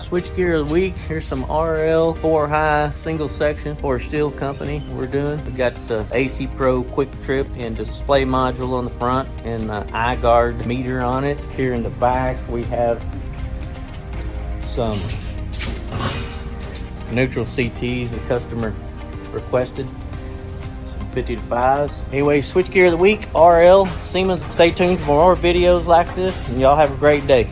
Switchgear of the week. Here's some RL 4 high single section for a steel company we're doing. We got the AC Pro quick trip and display module on the front and the iGuard meter on it. Here in the back we have some neutral CTs the customer requested. 50 to 5s. Anyway, Switchgear of the week, RL, Siemens. Stay tuned for more videos like this, and y'all have a great day.